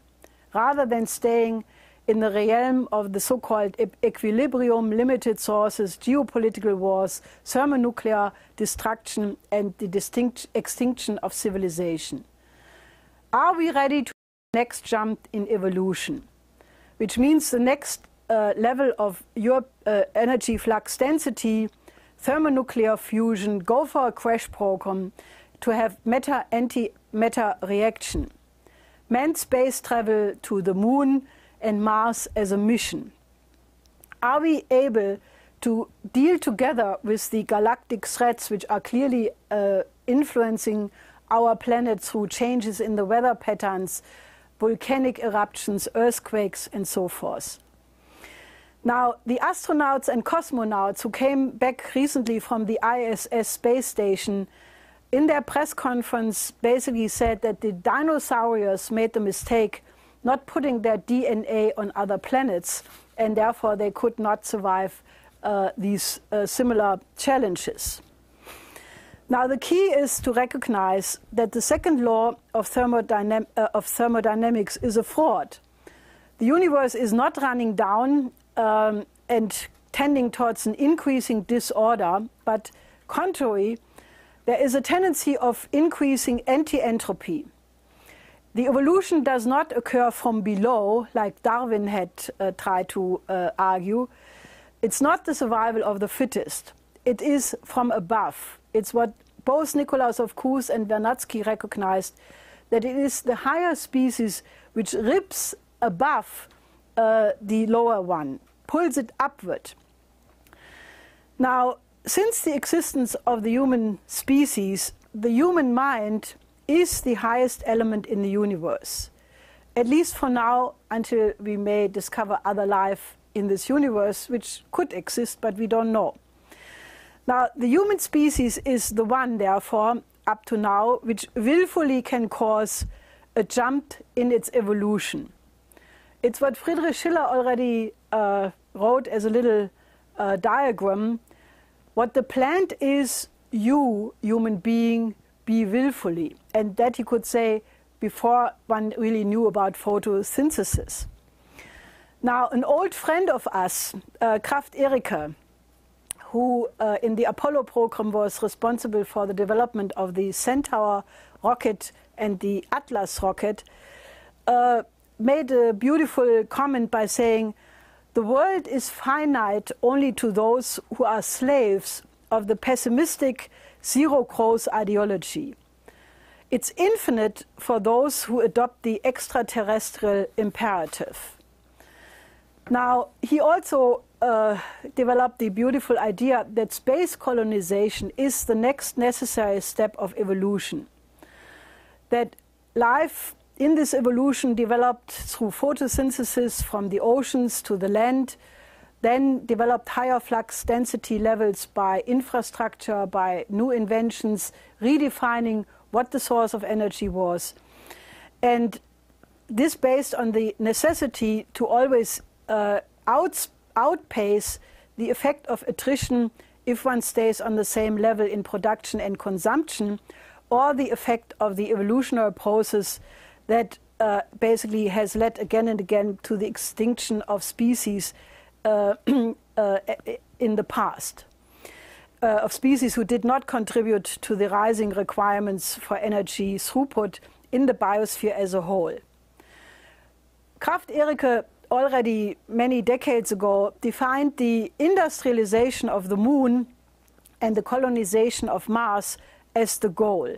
rather than staying in the realm of the so-called equilibrium, limited sources, geopolitical wars, thermonuclear destruction, and the extinction of civilization? Are we ready to the next jump in evolution, which means the next level of your energy flux density, thermonuclear fusion, go for a crash program to have matter-antimatter reaction, manned space travel to the moon and Mars as a mission. Are we able to deal together with the galactic threats which are clearly influencing our planet through changes in the weather patterns, volcanic eruptions, earthquakes, and so forth? Now, the astronauts and cosmonauts who came back recently from the ISS space station, in their press conference basically said that the dinosaurs made the mistake not putting their DNA on other planets, and therefore they could not survive these similar challenges. Now, the key is to recognize that the second law of thermodynamics is a fraud. The universe is not running down and tending towards an increasing disorder, but contrary, there is a tendency of increasing anti-entropy. The evolution does not occur from below, like Darwin had tried to argue. It's not the survival of the fittest. It is from above. It's what both Nicolaus of Coos and Vernadsky recognized, that it is the higher species which rips above the lower one, pulls it upward. Now, since the existence of the human species, the human mind is the highest element in the universe, at least for now, until we may discover other life in this universe, which could exist, but we don't know. Now, the human species is the one, therefore, up to now, which willfully can cause a jump in its evolution. It's what Friedrich Schiller already wrote as a little diagram. What the plant is, you, human being, be willfully. And that he could say before one really knew about photosynthesis. Now, an old friend of us, Kraft Erika, who in the Apollo program was responsible for the development of the Centaur rocket and the Atlas rocket, made a beautiful comment by saying, the world is finite only to those who are slaves of the pessimistic zero-growth ideology. It's infinite for those who adopt the extraterrestrial imperative. Now, he also developed the beautiful idea that space colonization is the next necessary step of evolution. That life in this evolution developed through photosynthesis from the oceans to the land, then developed higher flux density levels by infrastructure, by new inventions, redefining what the source of energy was. And this based on the necessity to always outpace the effect of attrition if one stays on the same level in production and consumption, or the effect of the evolutionary process that basically has led again and again to the extinction of species in the past, of species who did not contribute to the rising requirements for energy throughput in the biosphere as a whole. Kraft Erika already many decades ago defined the industrialization of the moon and the colonization of Mars as the goal.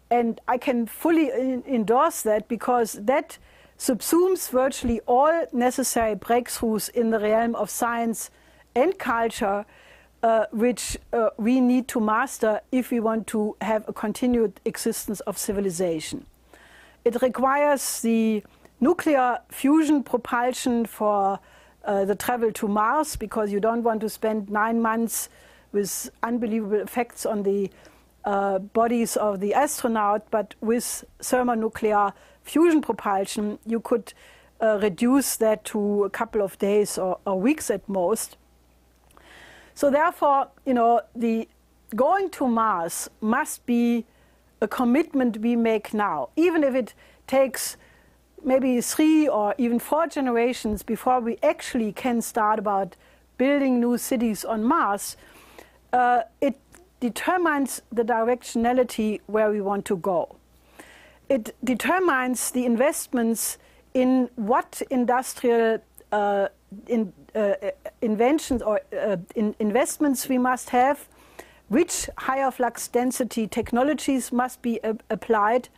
And I can fully endorse that, because that subsumes virtually all necessary breakthroughs in the realm of science and culture, which we need to master if we want to have a continued existence of civilization. It requires the nuclear fusion propulsion for the travel to Mars, because you don't want to spend 9 months with unbelievable effects on the bodies of the astronaut, but with thermonuclear fusion propulsion, you could reduce that to a couple of days or weeks at most. So therefore, you know, the going to Mars must be a commitment we make now, even if it takes maybe 3 or even 4 generations before we actually can start about building new cities on Mars. It determines the directionality where we want to go. It determines the investments in what industrial inventions or investments we must have, which higher flux density technologies must be applied.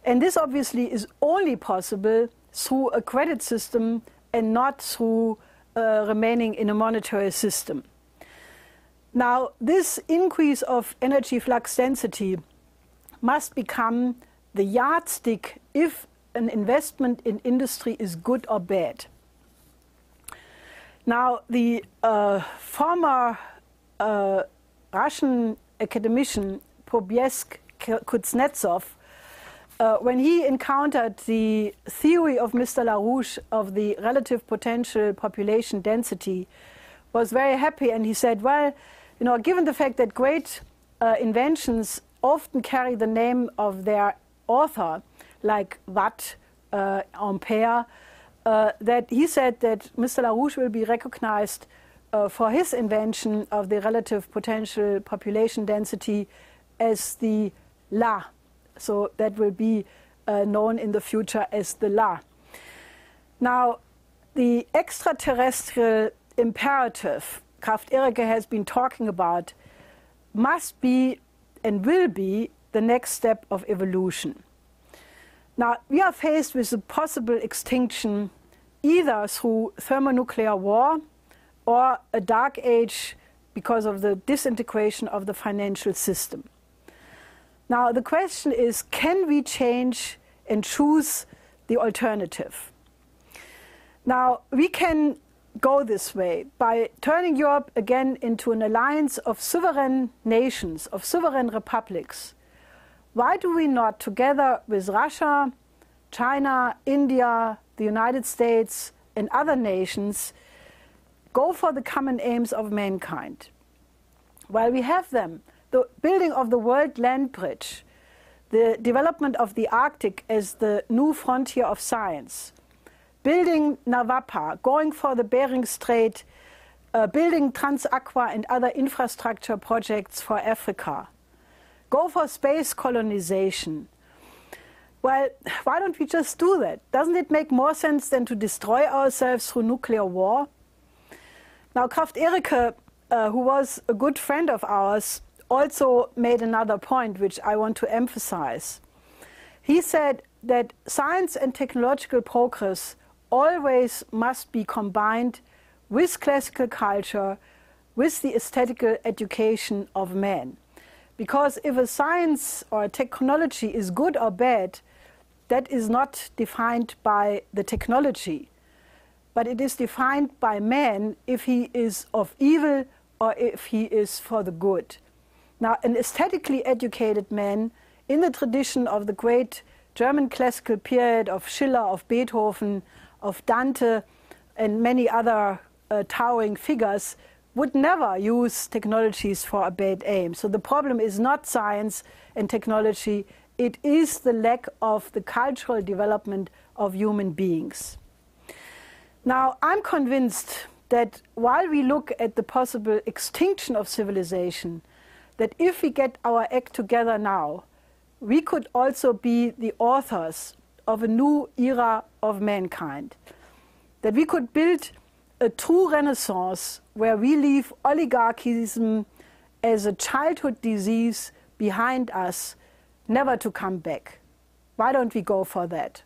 And this obviously is only possible through a credit system and not through remaining in a monetary system. Now, this increase of energy flux density must become the yardstick if an investment in industry is good or bad. Now, the former Russian academician Pobyesk Kuznetsov, when he encountered the theory of Mr. LaRouche of the relative potential population density, was very happy, and he said, well, you know, given the fact that great inventions often carry the name of their author, like Watt, Ampere, that he said that Mr. LaRouche will be recognized for his invention of the relative potential population density as the La. So that will be known in the future as the La. Now, the extraterrestrial imperative Kraft-Ericke has been talking about must be and will be the next step of evolution. Now, we are faced with a possible extinction either through thermonuclear war or a dark age because of the disintegration of the financial system. Now, the question is, can we change and choose the alternative? Now, we can go this way by turning Europe again into an alliance of sovereign nations, of sovereign republics. Why do we not, together with Russia, China, India, the United States, and other nations, go for the common aims of mankind? Well, we have them. The building of the World Land Bridge, the development of the Arctic as the new frontier of science, building Navapa, going for the Bering Strait, building Transaqua and other infrastructure projects for Africa. Go for space colonization. Well, why don't we just do that? Doesn't it make more sense than to destroy ourselves through nuclear war? Now, Kraft-Ericke, who was a good friend of ours, also made another point which I want to emphasize. He said that science and technological progress always must be combined with classical culture, with the aesthetical education of man. Because if a science or a technology is good or bad, that is not defined by the technology, but it is defined by man if he is of evil or if he is for the good. Now, an aesthetically educated man in the tradition of the great German classical period of Schiller, of Beethoven, of Dante, and many other towering figures would never use technologies for a bad aim. So the problem is not science and technology, it is the lack of the cultural development of human beings. Now, I'm convinced that while we look at the possible extinction of civilization, that if we get our act together now, we could also be the authors of a new era of mankind. That we could build a true renaissance where we leave oligarchism as a childhood disease behind us, never to come back. Why don't we go for that?